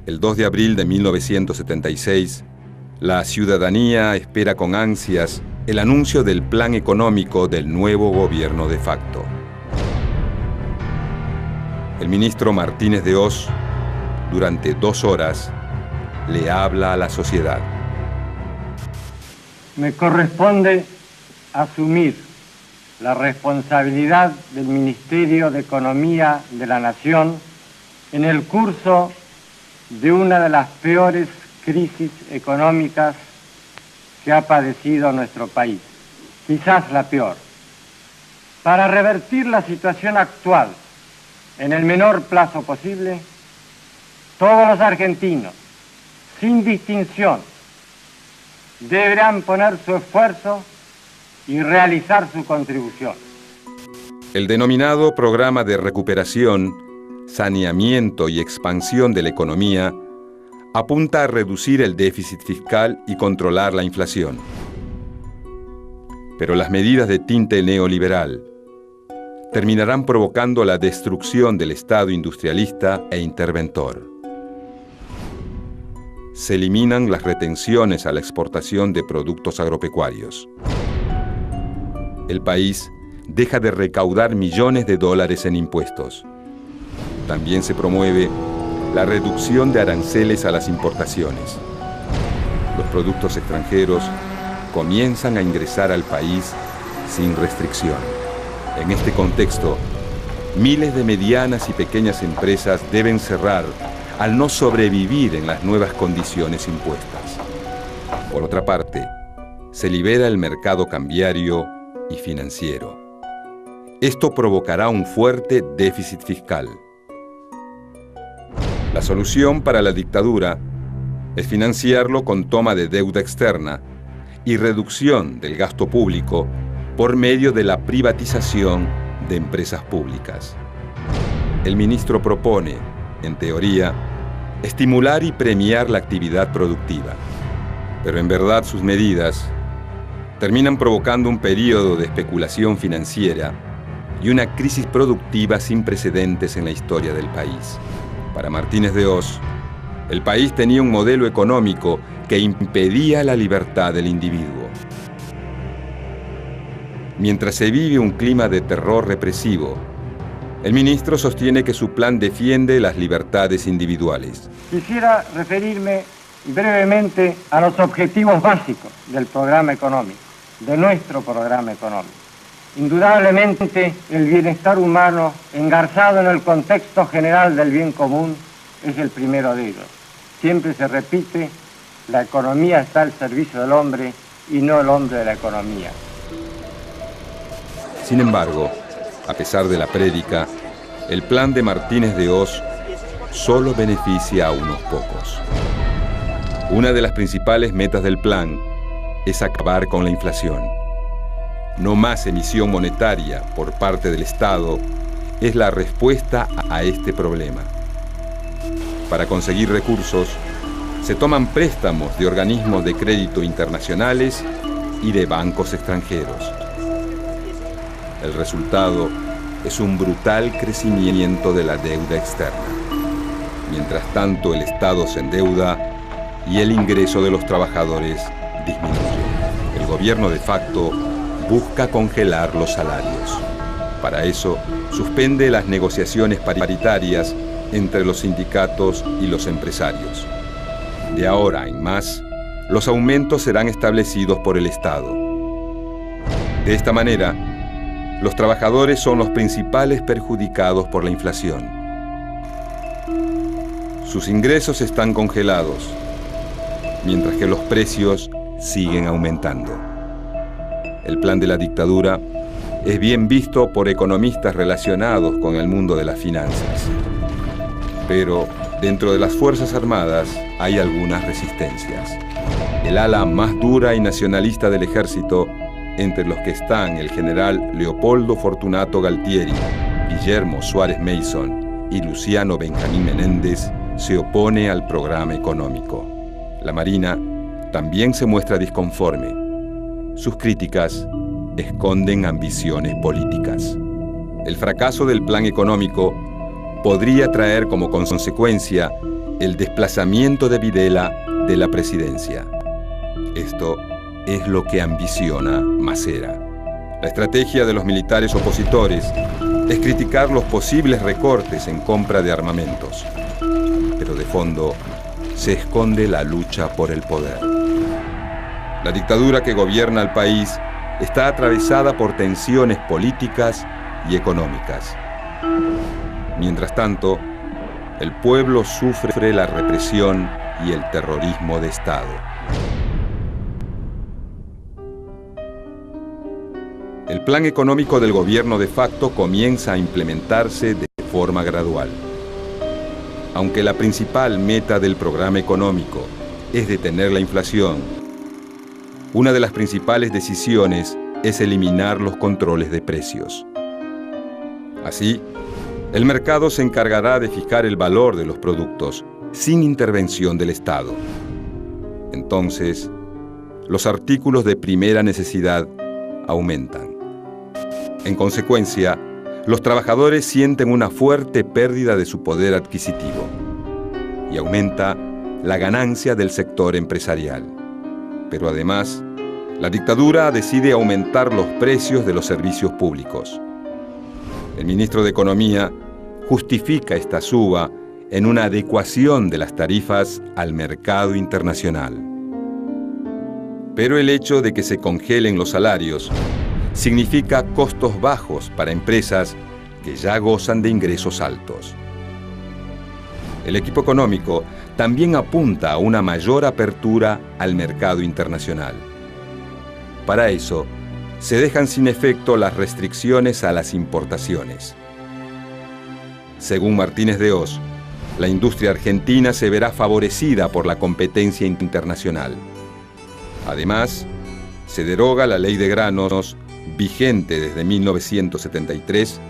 El 2 de abril de 1976, la ciudadanía espera con ansias el anuncio del plan económico del nuevo gobierno de facto. El ministro Martínez de Hoz, durante 2 horas, le habla a la sociedad. Me corresponde asumir la responsabilidad del Ministerio de Economía de la Nación en el curso de una de las peores crisis económicas que ha padecido nuestro país, quizás la peor. Para revertir la situación actual en el menor plazo posible, todos los argentinos, sin distinción, deberán poner su esfuerzo y realizar su contribución. El denominado Programa de Recuperación, Saneamiento y Expansión de la Economía apunta a reducir el déficit fiscal y controlar la inflación. Pero las medidas de tinte neoliberal terminarán provocando la destrucción del Estado industrialista e interventor. Se eliminan las retenciones a la exportación de productos agropecuarios. El país deja de recaudar millones de dólares en impuestos. También se promueve la reducción de aranceles a las importaciones. Los productos extranjeros comienzan a ingresar al país sin restricción. En este contexto, miles de medianas y pequeñas empresas deben cerrar al no sobrevivir en las nuevas condiciones impuestas. Por otra parte, se libera el mercado cambiario y financiero. Esto provocará un fuerte déficit fiscal. La solución para la dictadura es financiarlo con toma de deuda externa y reducción del gasto público por medio de la privatización de empresas públicas. El ministro propone, en teoría, estimular y premiar la actividad productiva, pero en verdad sus medidas terminan provocando un periodo de especulación financiera y una crisis productiva sin precedentes en la historia del país. Para Martínez de Hoz, el país tenía un modelo económico que impedía la libertad del individuo. Mientras se vive un clima de terror represivo, el ministro sostiene que su plan defiende las libertades individuales. Quisiera referirme brevemente a los objetivos básicos del programa económico, de nuestro programa económico. Indudablemente, el bienestar humano, engarzado en el contexto general del bien común, es el primero de ellos. Siempre se repite, la economía está al servicio del hombre y no el hombre de la economía. Sin embargo, a pesar de la prédica, el plan de Martínez de Hoz solo beneficia a unos pocos. Una de las principales metas del plan es acabar con la inflación. No más emisión monetaria por parte del Estado es la respuesta a este problema. Para conseguir recursos, se toman préstamos de organismos de crédito internacionales y de bancos extranjeros. El resultado es un brutal crecimiento de la deuda externa. Mientras tanto, el Estado se endeuda y el ingreso de los trabajadores disminuye. El gobierno de facto busca congelar los salarios. Para eso, suspende las negociaciones paritarias entre los sindicatos y los empresarios. De ahora en más, los aumentos serán establecidos por el Estado. De esta manera, los trabajadores son los principales perjudicados por la inflación. Sus ingresos están congelados, mientras que los precios siguen aumentando. El plan de la dictadura es bien visto por economistas relacionados con el mundo de las finanzas. Pero dentro de las Fuerzas Armadas hay algunas resistencias. El ala más dura y nacionalista del ejército, entre los que están el general Leopoldo Fortunato Galtieri, Guillermo Suárez Mason y Luciano Benjamín Menéndez, se opone al programa económico. La Marina también se muestra disconforme. Sus críticas esconden ambiciones políticas. El fracaso del plan económico podría traer como consecuencia el desplazamiento de Videla de la presidencia. Esto es lo que ambiciona Macera. La estrategia de los militares opositores es criticar los posibles recortes en compra de armamentos. Pero de fondo se esconde la lucha por el poder. La dictadura que gobierna el país está atravesada por tensiones políticas y económicas. Mientras tanto, el pueblo sufre la represión y el terrorismo de Estado. El plan económico del gobierno de facto comienza a implementarse de forma gradual. Aunque la principal meta del programa económico es detener la inflación, una de las principales decisiones es eliminar los controles de precios. Así, el mercado se encargará de fijar el valor de los productos sin intervención del Estado. Entonces, los artículos de primera necesidad aumentan. En consecuencia, los trabajadores sienten una fuerte pérdida de su poder adquisitivo y aumenta la ganancia del sector empresarial. Pero además, la dictadura decide aumentar los precios de los servicios públicos. El ministro de Economía justifica esta suba en una adecuación de las tarifas al mercado internacional. Pero el hecho de que se congelen los salarios significa costos bajos para empresas que ya gozan de ingresos altos. El equipo económico también apunta a una mayor apertura al mercado internacional. Para eso, se dejan sin efecto las restricciones a las importaciones. Según Martínez de Hoz, la industria argentina se verá favorecida por la competencia internacional. Además, se deroga la ley de granos vigente desde 1973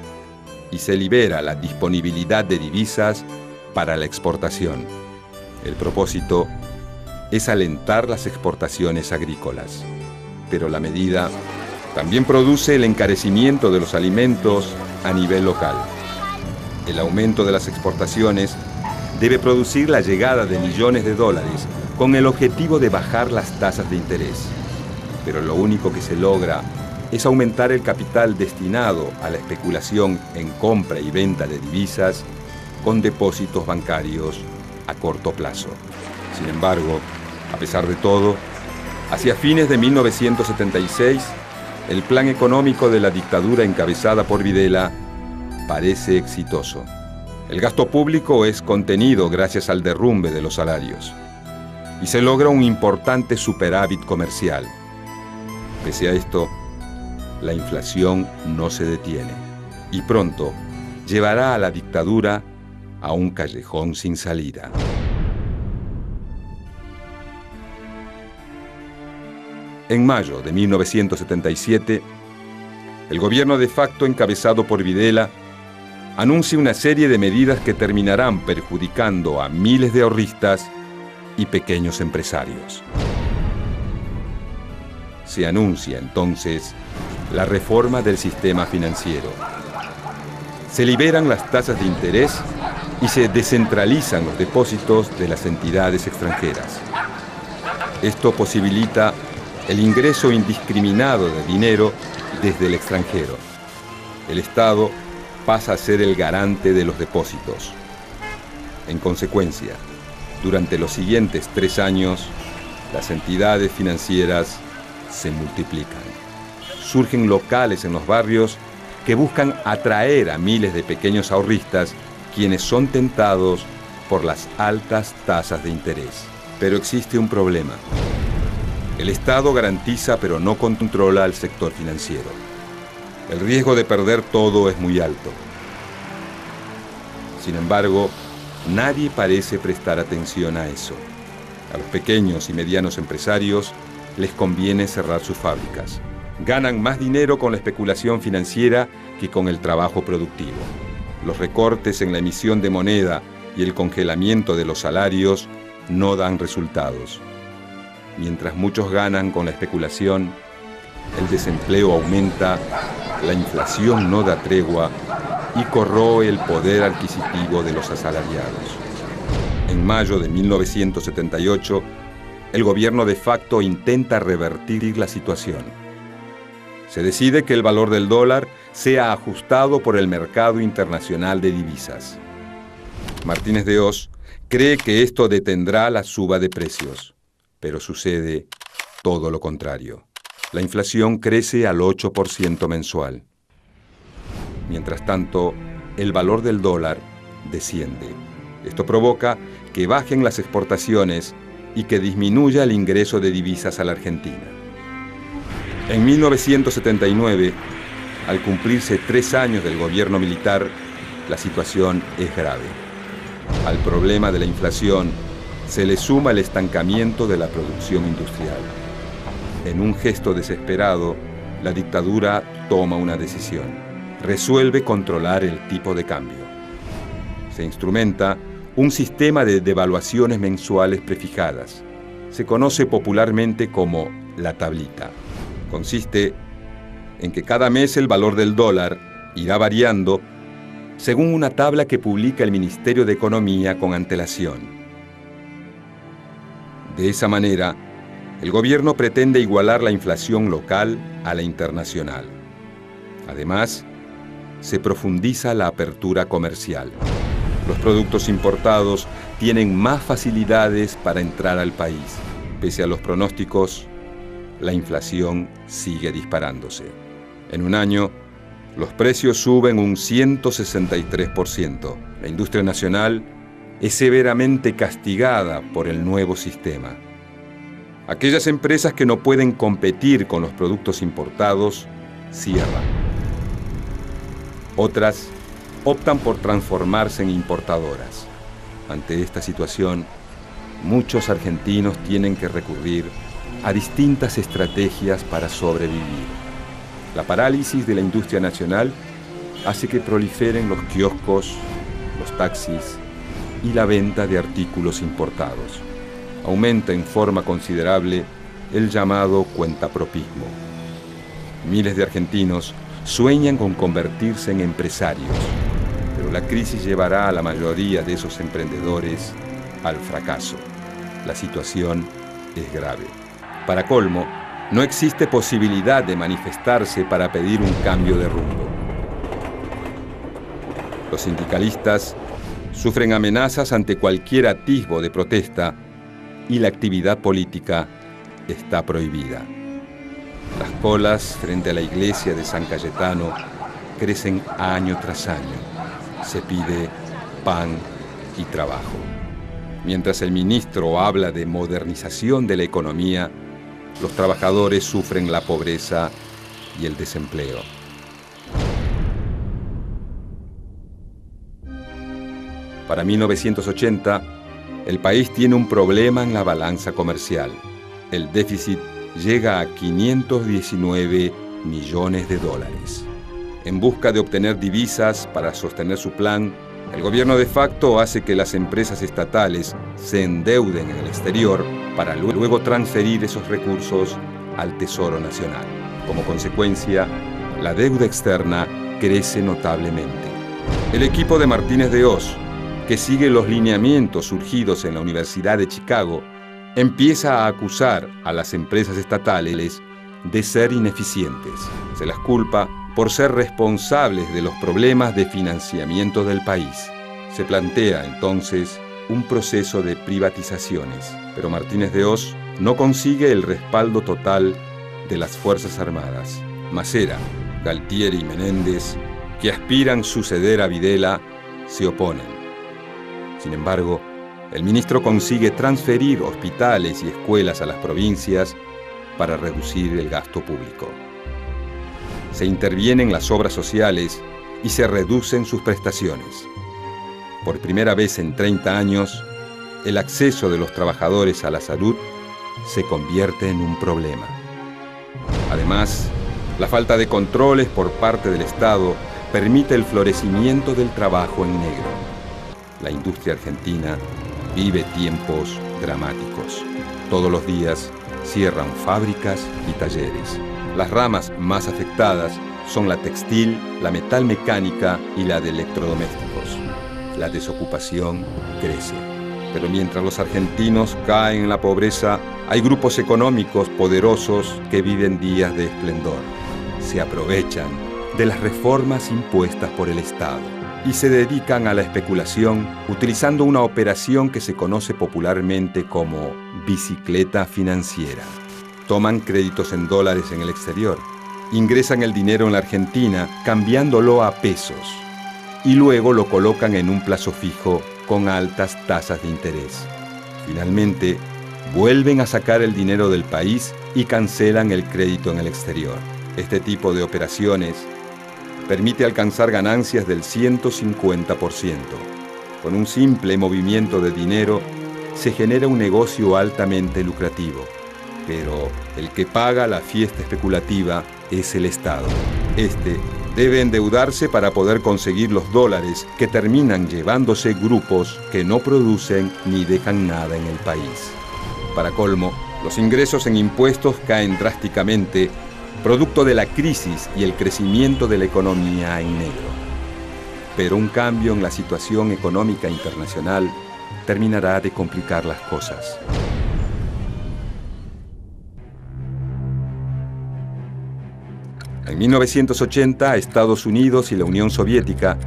y se libera la disponibilidad de divisas para la exportación. El propósito es alentar las exportaciones agrícolas, pero la medida también produce el encarecimiento de los alimentos a nivel local. El aumento de las exportaciones debe producir la llegada de millones de dólares con el objetivo de bajar las tasas de interés. Pero lo único que se logra es aumentar el capital destinado a la especulación en compra y venta de divisas con depósitos bancarios a corto plazo. Sin embargo, a pesar de todo, hacia fines de 1976, el plan económico de la dictadura encabezada por Videla parece exitoso. El gasto público es contenido gracias al derrumbe de los salarios y se logra un importante superávit comercial. Pese a esto, la inflación no se detiene y pronto llevará a la dictadura a un callejón sin salida. En mayo de 1977, el gobierno de facto encabezado por Videla anuncia una serie de medidas que terminarán perjudicando a miles de ahorristas y pequeños empresarios. Se anuncia entonces la reforma del sistema financiero. Se liberan las tasas de interés y se descentralizan los depósitos de las entidades extranjeras. Esto posibilita el ingreso indiscriminado de dinero desde el extranjero. El Estado pasa a ser el garante de los depósitos. En consecuencia, durante los siguientes 3 años, las entidades financieras se multiplican. Surgen locales en los barrios que buscan atraer a miles de pequeños ahorristas quienes son tentados por las altas tasas de interés. Pero existe un problema. El Estado garantiza pero no controla al sector financiero. El riesgo de perder todo es muy alto. Sin embargo, nadie parece prestar atención a eso. A los pequeños y medianos empresarios les conviene cerrar sus fábricas. Ganan más dinero con la especulación financiera que con el trabajo productivo. Los recortes en la emisión de moneda y el congelamiento de los salarios no dan resultados. Mientras muchos ganan con la especulación, el desempleo aumenta, la inflación no da tregua y corroe el poder adquisitivo de los asalariados. En mayo de 1978, el gobierno de facto intenta revertir la situación. Se decide que el valor del dólar sea ajustado por el mercado internacional de divisas. Martínez de Hoz cree que esto detendrá la suba de precios, pero sucede todo lo contrario. La inflación crece al 8% mensual. Mientras tanto, el valor del dólar desciende. Esto provoca que bajen las exportaciones y que disminuya el ingreso de divisas a la Argentina. En 1979, al cumplirse 3 años del gobierno militar, la situación es grave. Al problema de la inflación se le suma el estancamiento de la producción industrial. En un gesto desesperado, la dictadura toma una decisión. Resuelve controlar el tipo de cambio. Se instrumenta un sistema de devaluaciones mensuales prefijadas. Se conoce popularmente como la tablita. Consiste en que cada mes el valor del dólar irá variando según una tabla que publica el Ministerio de Economía con antelación. De esa manera, el gobierno pretende igualar la inflación local a la internacional. Además, se profundiza la apertura comercial. Los productos importados tienen más facilidades para entrar al país. Pese a los pronósticos, la inflación sigue disparándose. En un año, los precios suben un 163%. La industria nacional es severamente castigada por el nuevo sistema. Aquellas empresas que no pueden competir con los productos importados cierran. Otras optan por transformarse en importadoras. Ante esta situación, muchos argentinos tienen que recurrir a distintas estrategias para sobrevivir. La parálisis de la industria nacional hace que proliferen los kioscos, los taxis y la venta de artículos importados. Aumenta en forma considerable el llamado cuentapropismo. Miles de argentinos sueñan con convertirse en empresarios, pero la crisis llevará a la mayoría de esos emprendedores al fracaso. La situación es grave. Para colmo, no existe posibilidad de manifestarse para pedir un cambio de rumbo. Los sindicalistas sufren amenazas ante cualquier atisbo de protesta y la actividad política está prohibida. Las colas frente a la iglesia de San Cayetano crecen año tras año. Se pide pan y trabajo. Mientras el ministro habla de modernización de la economía, los trabajadores sufren la pobreza y el desempleo. Para 1980, el país tiene un problema en la balanza comercial. El déficit llega a 519 millones de dólares. En busca de obtener divisas para sostener su plan, el gobierno de facto hace que las empresas estatales se endeuden en el exterior para luego transferir esos recursos al Tesoro Nacional. Como consecuencia, la deuda externa crece notablemente. El equipo de Martínez de Hoz, que sigue los lineamientos surgidos en la Universidad de Chicago, empieza a acusar a las empresas estatales de ser ineficientes. Se las culpa por ser responsables de los problemas de financiamiento del país. Se plantea entonces un proceso de privatizaciones, pero Martínez de Hoz no consigue el respaldo total de las Fuerzas Armadas. Macera, Galtieri y Menéndez, que aspiran suceder a Videla, se oponen. Sin embargo, el ministro consigue transferir hospitales y escuelas a las provincias para reducir el gasto público. Se intervienen las obras sociales y se reducen sus prestaciones. Por primera vez en 30 años, el acceso de los trabajadores a la salud se convierte en un problema. Además, la falta de controles por parte del Estado permite el florecimiento del trabajo en negro. La industria argentina vive tiempos dramáticos. Todos los días cierran fábricas y talleres. Las ramas más afectadas son la textil, la metalmecánica y la de electrodomésticos. La desocupación crece. Pero mientras los argentinos caen en la pobreza, hay grupos económicos poderosos que viven días de esplendor. Se aprovechan de las reformas impuestas por el Estado y se dedican a la especulación utilizando una operación que se conoce popularmente como bicicleta financiera. Toman créditos en dólares en el exterior, ingresan el dinero en la Argentina cambiándolo a pesos y luego lo colocan en un plazo fijo con altas tasas de interés. Finalmente, vuelven a sacar el dinero del país y cancelan el crédito en el exterior. Este tipo de operaciones permite alcanzar ganancias del 150%. Con un simple movimiento de dinero se genera un negocio altamente lucrativo, pero el que paga la fiesta especulativa es el Estado. Este debe endeudarse para poder conseguir los dólares que terminan llevándose grupos que no producen ni dejan nada en el país. Para colmo, los ingresos en impuestos caen drásticamente, producto de la crisis y el crecimiento de la economía en negro. Pero un cambio en la situación económica internacional terminará de complicar las cosas. En 1980, Estados Unidos y la Unión Soviética,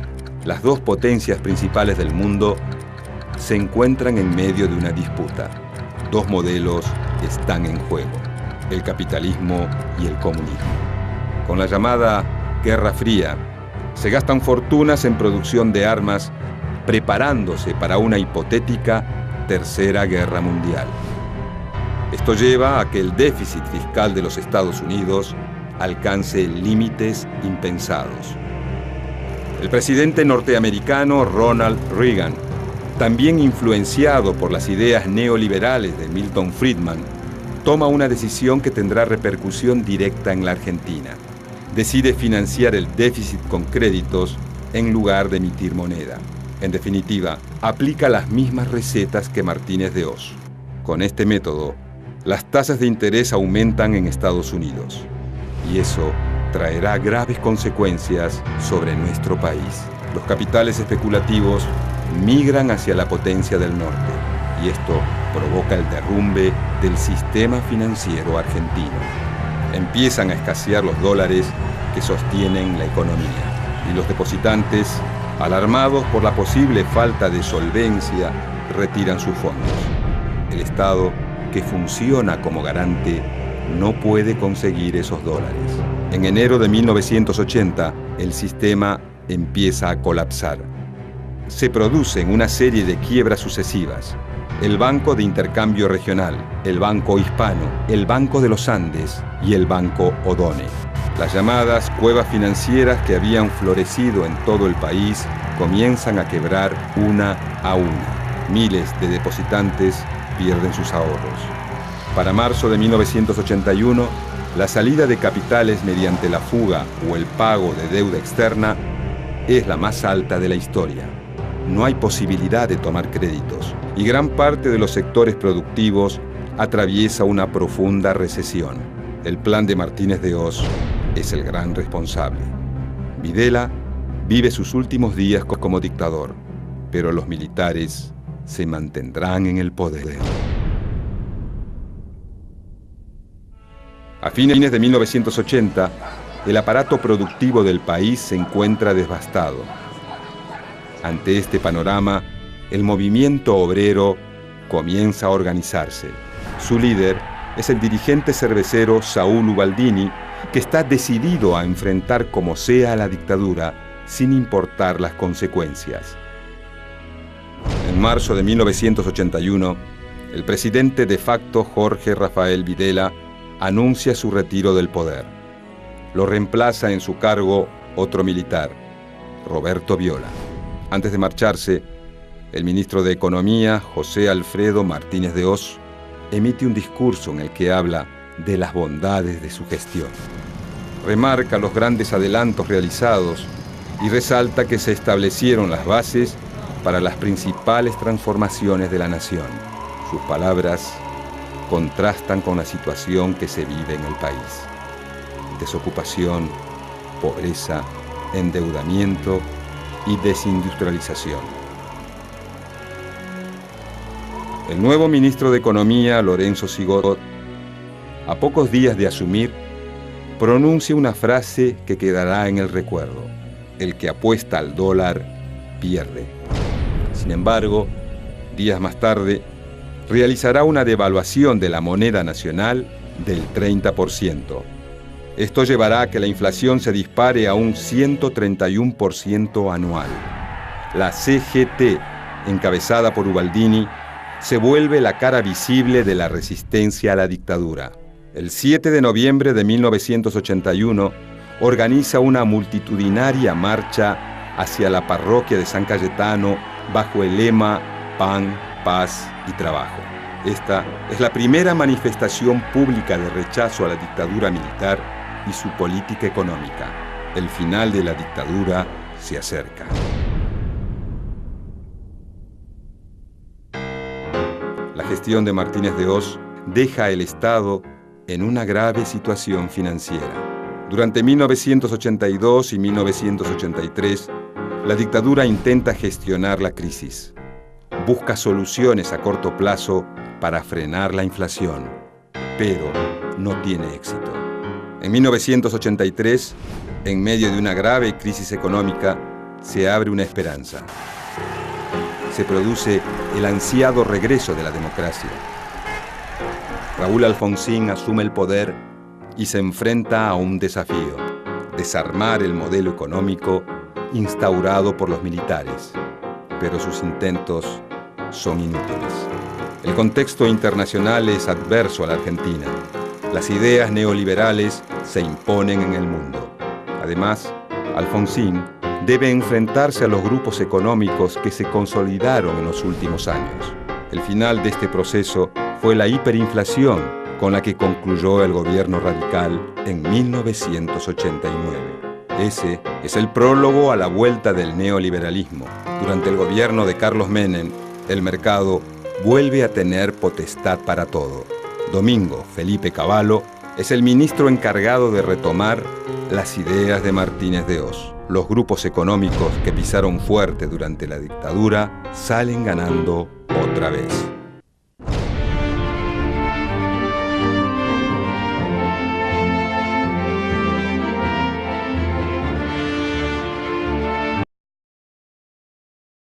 las dos potencias principales del mundo, se encuentran en medio de una disputa. Dos modelos están en juego: el capitalismo y el comunismo. Con la llamada Guerra Fría, se gastan fortunas en producción de armas, preparándose para una hipotética Tercera Guerra Mundial. Esto lleva a que el déficit fiscal de los Estados Unidos alcance límites impensados. El presidente norteamericano Ronald Reagan, también influenciado por las ideas neoliberales de Milton Friedman, toma una decisión que tendrá repercusión directa en la Argentina. Decide financiar el déficit con créditos en lugar de emitir moneda. En definitiva, aplica las mismas recetas que Martínez de Oz. Con este método, las tasas de interés aumentan en Estados Unidos. Y eso traerá graves consecuencias sobre nuestro país. Los capitales especulativos migran hacia la potencia del norte, y esto provoca el derrumbe del sistema financiero argentino. Empiezan a escasear los dólares que sostienen la economía, y los depositantes, alarmados por la posible falta de solvencia, retiran sus fondos. El Estado, que funciona como garante, no puede conseguir esos dólares. En enero de 1980, el sistema empieza a colapsar. Se producen una serie de quiebras sucesivas. El Banco de Intercambio Regional, el Banco Hispano, el Banco de los Andes y el Banco Odone. Las llamadas cuevas financieras que habían florecido en todo el país comienzan a quebrar una a una. Miles de depositantes pierden sus ahorros. Para marzo de 1981, la salida de capitales mediante la fuga o el pago de deuda externa es la más alta de la historia. No hay posibilidad de tomar créditos y gran parte de los sectores productivos atraviesa una profunda recesión. El plan de Martínez de Oz es el gran responsable. Videla vive sus últimos días como dictador, pero los militares se mantendrán en el poder. A fines de 1980, el aparato productivo del país se encuentra devastado. Ante este panorama, el movimiento obrero comienza a organizarse. Su líder es el dirigente cervecero Saúl Ubaldini, que está decidido a enfrentar como sea a la dictadura, sin importar las consecuencias. En marzo de 1981, el presidente de facto Jorge Rafael Videla anuncia su retiro del poder. Lo reemplaza en su cargo otro militar, Roberto Viola. Antes de marcharse, el ministro de Economía, José Alfredo Martínez de Oz, emite un discurso en el que habla de las bondades de su gestión. Remarca los grandes adelantos realizados y resalta que se establecieron las bases para las principales transformaciones de la nación. Sus palabras contrastan con la situación que se vive en el país: desocupación, pobreza, endeudamiento y desindustrialización. El nuevo ministro de Economía, Lorenzo Sigot, a pocos días de asumir, pronuncia una frase que quedará en el recuerdo: el que apuesta al dólar pierde. Sin embargo, días más tarde, realizará una devaluación de la moneda nacional del 30%. Esto llevará a que la inflación se dispare a un 131% anual. La CGT, encabezada por Ubaldini, se vuelve la cara visible de la resistencia a la dictadura. El 7 de noviembre de 1981 organiza una multitudinaria marcha hacia la parroquia de San Cayetano bajo el lema Pan, Paz y Trabajo. Esta es la primera manifestación pública de rechazo a la dictadura militar y su política económica. El final de la dictadura se acerca. La gestión de Martínez de Hoz deja al Estado en una grave situación financiera. Durante 1982 y 1983, la dictadura intenta gestionar la crisis. Busca soluciones a corto plazo para frenar la inflación, pero no tiene éxito. En 1983, en medio de una grave crisis económica, se abre una esperanza. Se produce el ansiado regreso de la democracia. Raúl Alfonsín asume el poder y se enfrenta a un desafío: desarmar el modelo económico instaurado por los militares. Pero sus intentos son inútiles. El contexto internacional es adverso a la Argentina. Las ideas neoliberales se imponen en el mundo. Además, Alfonsín debe enfrentarse a los grupos económicos que se consolidaron en los últimos años. El final de este proceso fue la hiperinflación con la que concluyó el gobierno radical en 1989. Ese es el prólogo a la vuelta del neoliberalismo. Durante el gobierno de Carlos Menem, el mercado vuelve a tener potestad para todo. Domingo Felipe Cavallo es el ministro encargado de retomar las ideas de Martínez de Hoz. Los grupos económicos que pisaron fuerte durante la dictadura salen ganando otra vez.